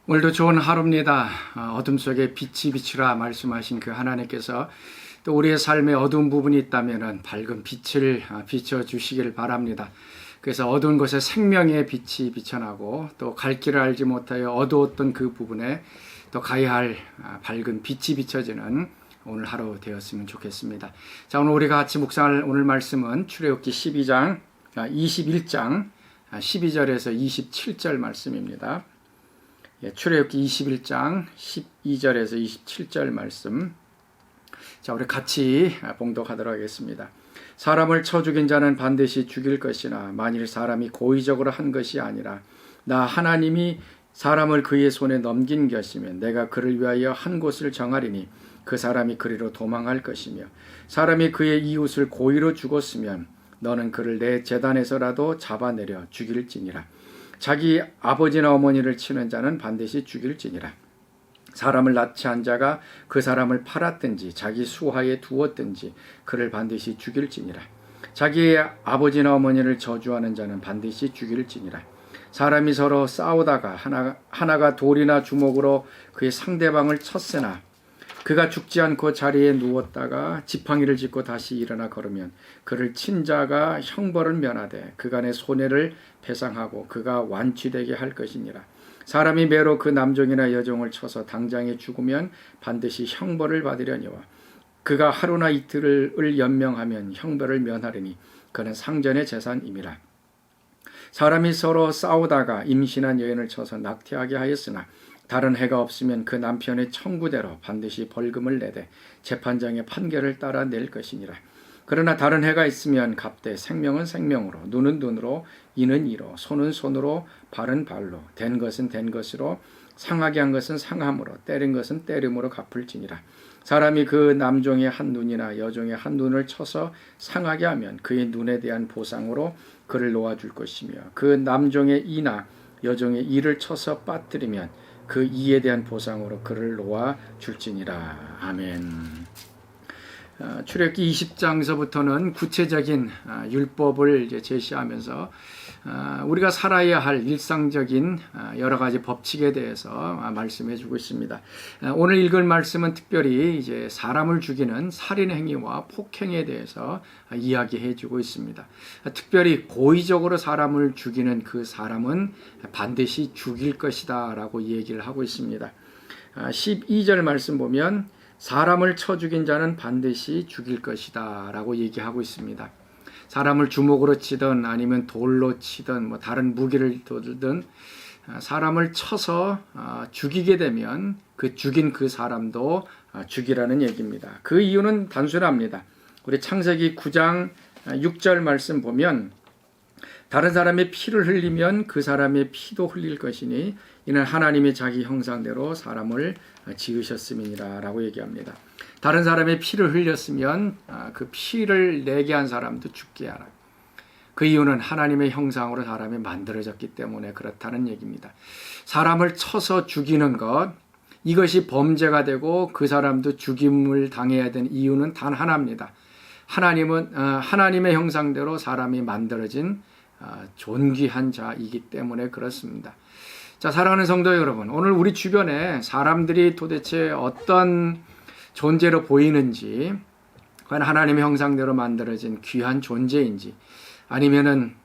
오늘도 좋은 하루입니다. 어둠 속에 빛이 비추라 말씀하신 그 하나님께서 또 우리의 삶에 어두운 부분이 있다면 밝은 빛을 비춰주시기를 바랍니다. 그래서 어두운 곳에 생명의 빛이 비쳐나고 또 갈 길을 알지 못하여 어두웠던 그 부분에 또 가야 할 밝은 빛이 비춰지는 오늘 하루 되었으면 좋겠습니다. 자, 오늘 우리가 같이 묵상할 오늘 말씀은 출애굽기 21장 12절에서 27절 말씀입니다. 출애굽기 21장 12절에서 27절 말씀. 자, 우리 같이 봉독하도록 하겠습니다. 사람을 쳐 죽인 자는 반드시 죽일 것이나 만일 사람이 고의적으로 한 것이 아니라 나 하나님이 사람을 그의 손에 넘긴 것이면 내가 그를 위하여 한 곳을 정하리니 그 사람이 그리로 도망할 것이며 사람이 그의 이웃을 고의로 죽었으면 너는 그를 내 제단에서라도 잡아내려 죽일지니라. 자기 아버지나 어머니를 치는 자는 반드시 죽일지니라. 사람을 납치한 자가 그 사람을 팔았든지 자기 수하에 두었든지 그를 반드시 죽일지니라. 자기의 아버지나 어머니를 저주하는 자는 반드시 죽일지니라. 사람이 서로 싸우다가 하나가 돌이나 주먹으로 그의 상대방을 쳤으나 그가 죽지 않고 자리에 누웠다가 지팡이를 짚고 다시 일어나 걸으면 그를 친 자가 형벌을 면하되 그간의 손해를 배상하고 그가 완치되게 할 것이니라. 사람이 매로 그 남종이나 여종을 쳐서 당장에 죽으면 반드시 형벌을 받으려니와 그가 하루나 이틀을 연명하면 형벌을 면하리니 그는 상전의 재산임이라. 사람이 서로 싸우다가 임신한 여인을 쳐서 낙태하게 하였으나 다른 해가 없으면 그 남편의 청구대로 반드시 벌금을 내되 재판장의 판결을 따라 낼 것이니라. 그러나 다른 해가 있으면 갑되 생명은 생명으로 눈은 눈으로 이는 이로 손은 손으로 발은 발로 된 것은 된 것으로 상하게 한 것은 상함으로 때린 것은 때림으로 갚을지니라. 사람이 그 남종의 한 눈이나 여종의 한 눈을 쳐서 상하게 하면 그의 눈에 대한 보상으로 그를 놓아줄 것이며 그 남종의 이나 여종의 이를 쳐서 빠뜨리면 그 이에 대한 보상으로 그를 놓아줄지니라. 아멘. 출애굽기 20장서부터는 구체적인 율법을 이제 제시하면서 우리가 살아야 할 일상적인 여러 가지 법칙에 대해서 말씀해 주고 있습니다. 오늘 읽을 말씀은 특별히 이제 사람을 죽이는 살인 행위와 폭행에 대해서 이야기해 주고 있습니다. 특별히 고의적으로 사람을 죽이는 그 사람은 반드시 죽일 것이다라고 얘기를 하고 있습니다. 12절 말씀 보면 사람을 쳐 죽인 자는 반드시 죽일 것이다 라고 얘기하고 있습니다. 사람을 주먹으로 치든 아니면 돌로 치든 뭐 다른 무기를 들든 사람을 쳐서 죽이게 되면 그 죽인 그 사람도 죽이라는 얘기입니다. 그 이유는 단순합니다. 우리 창세기 9장 6절 말씀 보면 다른 사람의 피를 흘리면 그 사람의 피도 흘릴 것이니 이는 하나님이 자기 형상대로 사람을 지으셨음이니라 라고 얘기합니다. 다른 사람의 피를 흘렸으면 그 피를 내게 한 사람도 죽게 하라. 그 이유는 하나님의 형상으로 사람이 만들어졌기 때문에 그렇다는 얘기입니다. 사람을 쳐서 죽이는 것, 이것이 범죄가 되고 그 사람도 죽임을 당해야 되는 이유는 단 하나입니다. 하나님은 하나님의 형상대로 사람이 만들어진 존귀한 자이기 때문에 그렇습니다. 자, 사랑하는 성도 여러분, 오늘 우리 주변에 사람들이 도대체 어떤 존재로 보이는지, 과연 하나님의 형상대로 만들어진 귀한 존재인지, 아니면은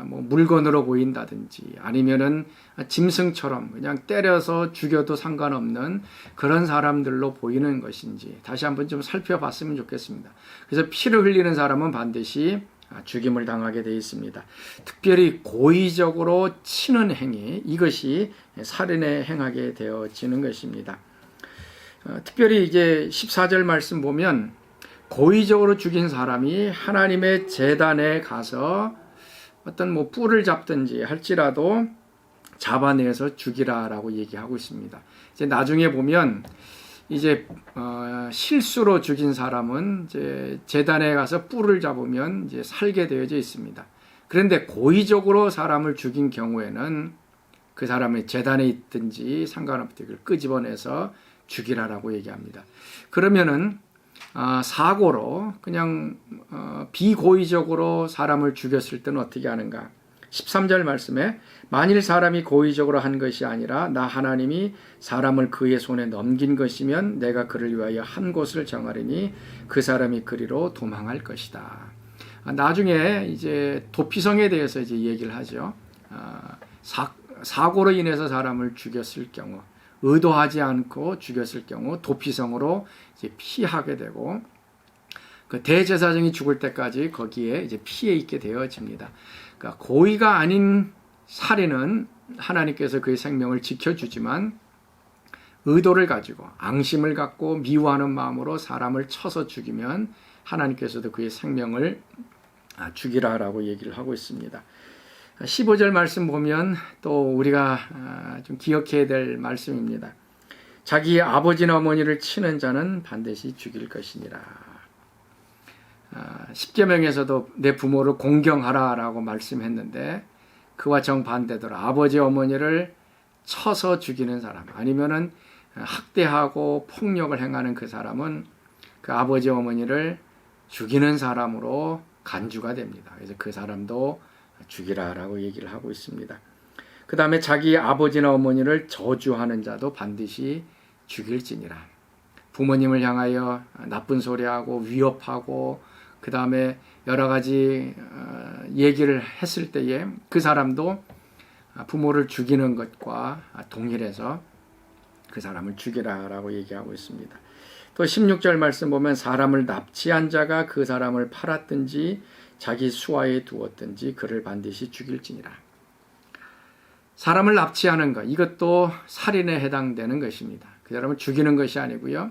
뭐 물건으로 보인다든지, 아니면은 짐승처럼 그냥 때려서 죽여도 상관없는 그런 사람들로 보이는 것인지 다시 한번 좀 살펴봤으면 좋겠습니다. 그래서 피를 흘리는 사람은 반드시 죽임을 당하게 되어 있습니다. 특별히 고의적으로 치는 행위, 이것이 살인에 행하게 되어지는 것입니다. 특별히 이제 14절 말씀 보면 고의적으로 죽인 사람이 하나님의 제단에 가서 어떤 뭐 뿔을 잡든지 할지라도 잡아내서 죽이라라고 얘기하고 있습니다. 이제 나중에 보면 이제 실수로 죽인 사람은 이제 제단에 가서 뿔을 잡으면 이제 살게 되어져 있습니다. 그런데 고의적으로 사람을 죽인 경우에는 그 사람의 제단에 있든지 상관없이 그걸 끄집어내서 죽이라라고 얘기합니다. 그러면은 사고로 그냥 비고의적으로 사람을 죽였을 때는 어떻게 하는가? 13절 말씀에 만일 사람이 고의적으로 한 것이 아니라 나 하나님이 사람을 그의 손에 넘긴 것이면 내가 그를 위하여 한 곳을 정하리니 그 사람이 그리로 도망할 것이다. 나중에 이제 도피성에 대해서 이제 얘기를 하죠. 사고로 인해서 사람을 죽였을 경우, 의도하지 않고 죽였을 경우 도피성으로 이제 피하게 되고, 그 대제사장이 죽을 때까지 거기에 이제 피해 있게 되어집니다. 그러니까 고의가 아닌 살인은 하나님께서 그의 생명을 지켜주지만, 의도를 가지고 앙심을 갖고 미워하는 마음으로 사람을 쳐서 죽이면 하나님께서도 그의 생명을 죽이라라고 얘기를 하고 있습니다. 15절 말씀 보면 또 우리가 좀 기억해야 될 말씀입니다. 자기 아버지나 어머니를 치는 자는 반드시 죽일 것이니라. 십계명에서도 내 부모를 공경하라라고 말씀했는데, 그와 정반대대로 아버지 어머니를 쳐서 죽이는 사람, 아니면은 학대하고 폭력을 행하는 그 사람은 그 아버지 어머니를 죽이는 사람으로 간주가 됩니다. 그래서 그 사람도 죽이라라고 얘기를 하고 있습니다. 그 다음에 자기 아버지나 어머니를 저주하는 자도 반드시 죽일지니라. 부모님을 향하여 나쁜 소리하고 위협하고 그 다음에 여러 가지 얘기를 했을 때에 그 사람도 부모를 죽이는 것과 동일해서 그 사람을 죽이라라고 얘기하고 있습니다. 또 16절 말씀 보면 사람을 납치한 자가 그 사람을 팔았든지 자기 수하에 두었든지 그를 반드시 죽일지니라. 사람을 납치하는 것, 이것도 살인에 해당되는 것입니다. 그 사람을 죽이는 것이 아니고요.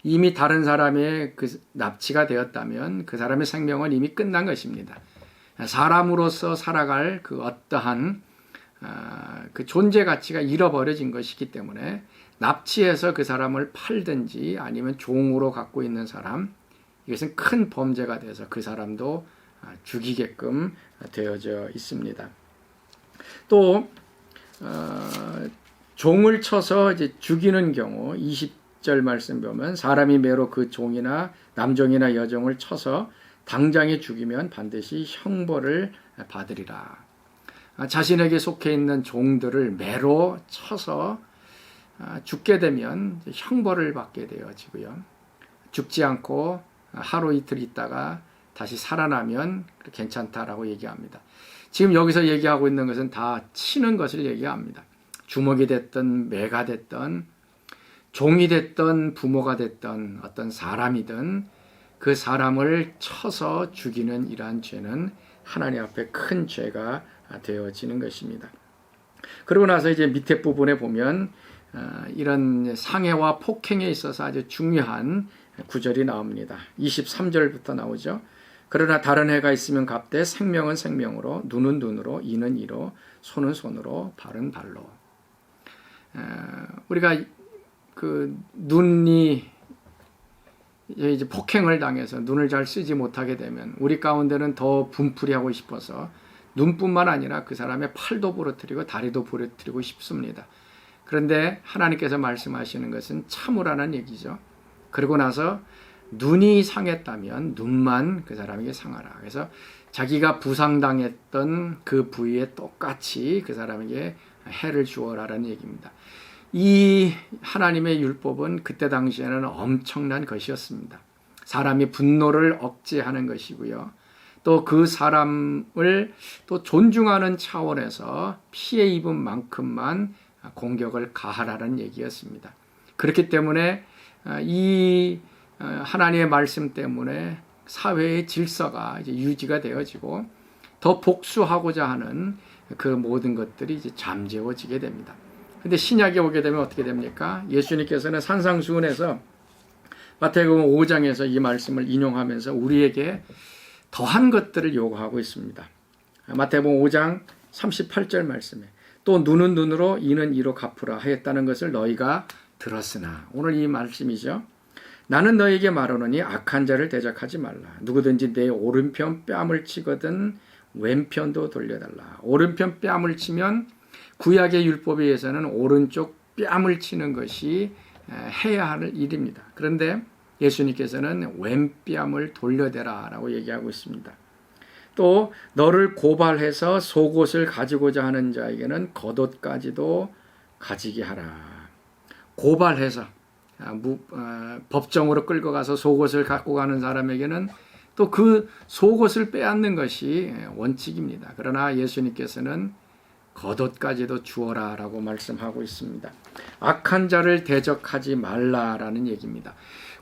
이미 다른 사람의 그 납치가 되었다면 그 사람의 생명은 이미 끝난 것입니다. 사람으로서 살아갈 그 어떠한 그 존재 가치가 잃어버려진 것이기 때문에 납치해서 그 사람을 팔든지 아니면 종으로 갖고 있는 사람, 이것은 큰 범죄가 돼서 그 사람도 죽이게끔 되어져 있습니다. 또 종을 쳐서 이제 죽이는 경우 20절 말씀 보면 사람이 매로 그 종이나 남종이나 여종을 쳐서 당장에 죽이면 반드시 형벌을 받으리라. 자신에게 속해 있는 종들을 매로 쳐서 죽게 되면 형벌을 받게 되어지고요. 죽지 않고 하루 이틀 있다가 다시 살아나면 괜찮다라고 얘기합니다. 지금 여기서 얘기하고 있는 것은 다 치는 것을 얘기합니다. 주먹이 됐든 매가 됐든 종이 됐든 부모가 됐든 어떤 사람이든 그 사람을 쳐서 죽이는 이러한 죄는 하나님 앞에 큰 죄가 되어지는 것입니다. 그러고 나서 이제 밑에 부분에 보면 이런 상해와 폭행에 있어서 아주 중요한 구절이 나옵니다. 23절부터 나오죠. 그러나 다른 해가 있으면 갑되 생명은 생명으로 눈은 눈으로 이는 이로 손은 손으로 발은 발로. 우리가 그 눈이 이제 폭행을 당해서 눈을 잘 쓰지 못하게 되면 우리 가운데는 더 분풀이하고 싶어서 눈뿐만 아니라 그 사람의 팔도 부러뜨리고 다리도 부러뜨리고 싶습니다. 그런데 하나님께서 말씀하시는 것은 참으라는 얘기죠. 그러고 나서 눈이 상했다면 눈만 그 사람에게 상하라. 그래서 자기가 부상당했던 그 부위에 똑같이 그 사람에게 해를 주어라라는 얘기입니다. 이 하나님의 율법은 그때 당시에는 엄청난 것이었습니다. 사람이 분노를 억제하는 것이고요. 또 그 사람을 또 존중하는 차원에서 피해 입은 만큼만 공격을 가하라는 얘기였습니다. 그렇기 때문에 이 하나님의 말씀 때문에 사회의 질서가 이제 유지가 되어지고 더 복수하고자 하는 그 모든 것들이 이제 잠재워지게 됩니다. 근데 신약에 오게 되면 어떻게 됩니까? 예수님께서는 산상수훈에서 마태복음 5장에서 이 말씀을 인용하면서 우리에게 더한 것들을 요구하고 있습니다. 마태복음 5장 38절 말씀에 또 눈은 눈으로 이는 이로 갚으라 하였다는 것을 너희가 들었으나, 오늘 이 말씀이죠. 나는 너희에게 말하노니 악한 자를 대적하지 말라. 누구든지 내 오른편 뺨을 치거든 왼편도 돌려달라. 오른편 뺨을 치면 구약의 율법에 의해서는 오른쪽 뺨을 치는 것이 해야 할 일입니다. 그런데 예수님께서는 왼뺨을 돌려대라 라고 얘기하고 있습니다. 또 너를 고발해서 속옷을 가지고자 하는 자에게는 겉옷까지도 가지게 하라. 고발해서 법정으로 끌고 가서 속옷을 갖고 가는 사람에게는 또 그 속옷을 빼앗는 것이 원칙입니다. 그러나 예수님께서는 겉옷까지도 주어라 라고 말씀하고 있습니다. 악한 자를 대적하지 말라라는 얘기입니다.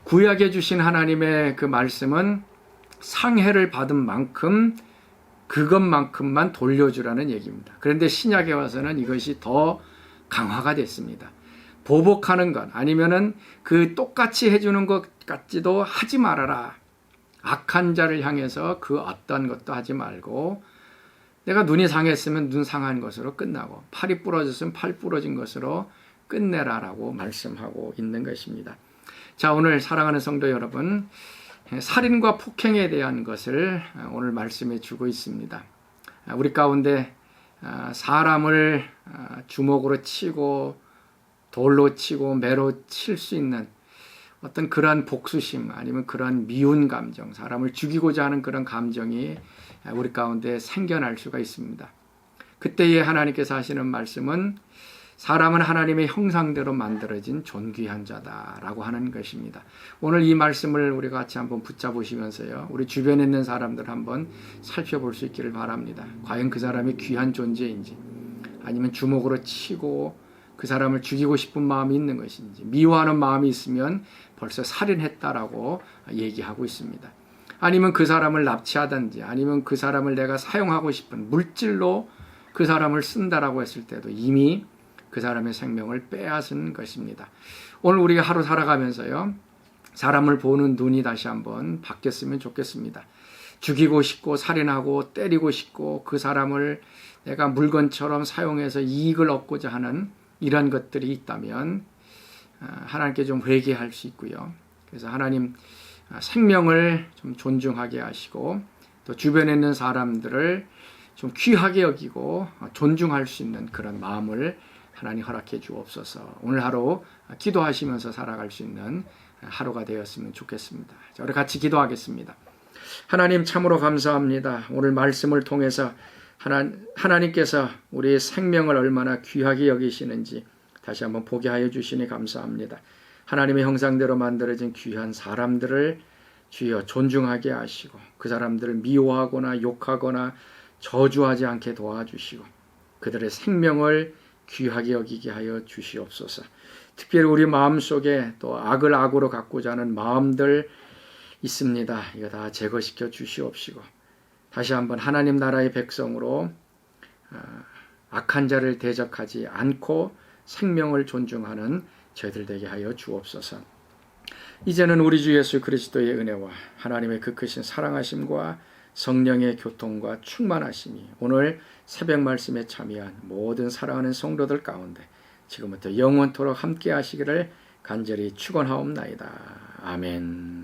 구약에 주신 하나님의 그 말씀은 상해를 받은 만큼 그것만큼만 돌려주라는 얘기입니다. 그런데 신약에 와서는 이것이 더 강화가 됐습니다. 보복하는 것 아니면은 그 똑같이 해주는 것 같지도 하지 말아라. 악한 자를 향해서 그 어떤 것도 하지 말고 내가 눈이 상했으면 눈 상한 것으로 끝나고 팔이 부러졌으면 팔 부러진 것으로 끝내라라고 말씀하고 있는 것입니다. 자, 오늘 사랑하는 성도 여러분, 살인과 폭행에 대한 것을 오늘 말씀해 주고 있습니다. 우리 가운데 사람을 주먹으로 치고 돌로 치고 매로 칠 수 있는 어떤 그러한 복수심 아니면 그러한 미운 감정, 사람을 죽이고자 하는 그런 감정이 우리 가운데 생겨날 수가 있습니다. 그때에 하나님께서 하시는 말씀은 사람은 하나님의 형상대로 만들어진 존귀한 자다라고 하는 것입니다. 오늘 이 말씀을 우리가 같이 한번 붙잡으시면서요, 우리 주변에 있는 사람들 한번 살펴볼 수 있기를 바랍니다. 과연 그 사람이 귀한 존재인지, 아니면 주먹으로 치고 그 사람을 죽이고 싶은 마음이 있는 것인지, 미워하는 마음이 있으면 벌써 살인했다라고 얘기하고 있습니다. 아니면 그 사람을 납치하든지, 아니면 그 사람을 내가 사용하고 싶은 물질로 그 사람을 쓴다라고 했을 때도 이미 그 사람의 생명을 빼앗은 것입니다. 오늘 우리가 하루 살아가면서요, 사람을 보는 눈이 다시 한번 바뀌었으면 좋겠습니다. 죽이고 싶고 살인하고 때리고 싶고 그 사람을 내가 물건처럼 사용해서 이익을 얻고자 하는 이런 것들이 있다면 하나님께 좀 회개할 수 있고요. 그래서 하나님 생명을 좀 존중하게 하시고 또 주변에 있는 사람들을 좀 귀하게 여기고 존중할 수 있는 그런 마음을 하나님 허락해 주옵소서. 오늘 하루 기도하시면서 살아갈 수 있는 하루가 되었으면 좋겠습니다. 자, 우리 같이 기도하겠습니다. 하나님 참으로 감사합니다. 오늘 말씀을 통해서 하나님께서 우리의 생명을 얼마나 귀하게 여기시는지 다시 한번 보게 하여 주시니 감사합니다. 하나님의 형상대로 만들어진 귀한 사람들을 주여 존중하게 하시고 그 사람들을 미워하거나 욕하거나 저주하지 않게 도와주시고 그들의 생명을 귀하게 여기게 하여 주시옵소서. 특별히 우리 마음속에 또 악을 악으로 갖고자 하는 마음들 있습니다. 이거 다 제거시켜 주시옵시고 다시 한번 하나님 나라의 백성으로 악한 자를 대적하지 않고 생명을 존중하는 저희들 되게 하여 주옵소서. 이제는 우리 주 예수 그리스도의 은혜와 하나님의 그 크신 사랑하심과 성령의 교통과 충만하심이 오늘 새벽 말씀에 참여한 모든 사랑하는 성도들 가운데 지금부터 영원토록 함께 하시기를 간절히 축원하옵나이다. 아멘.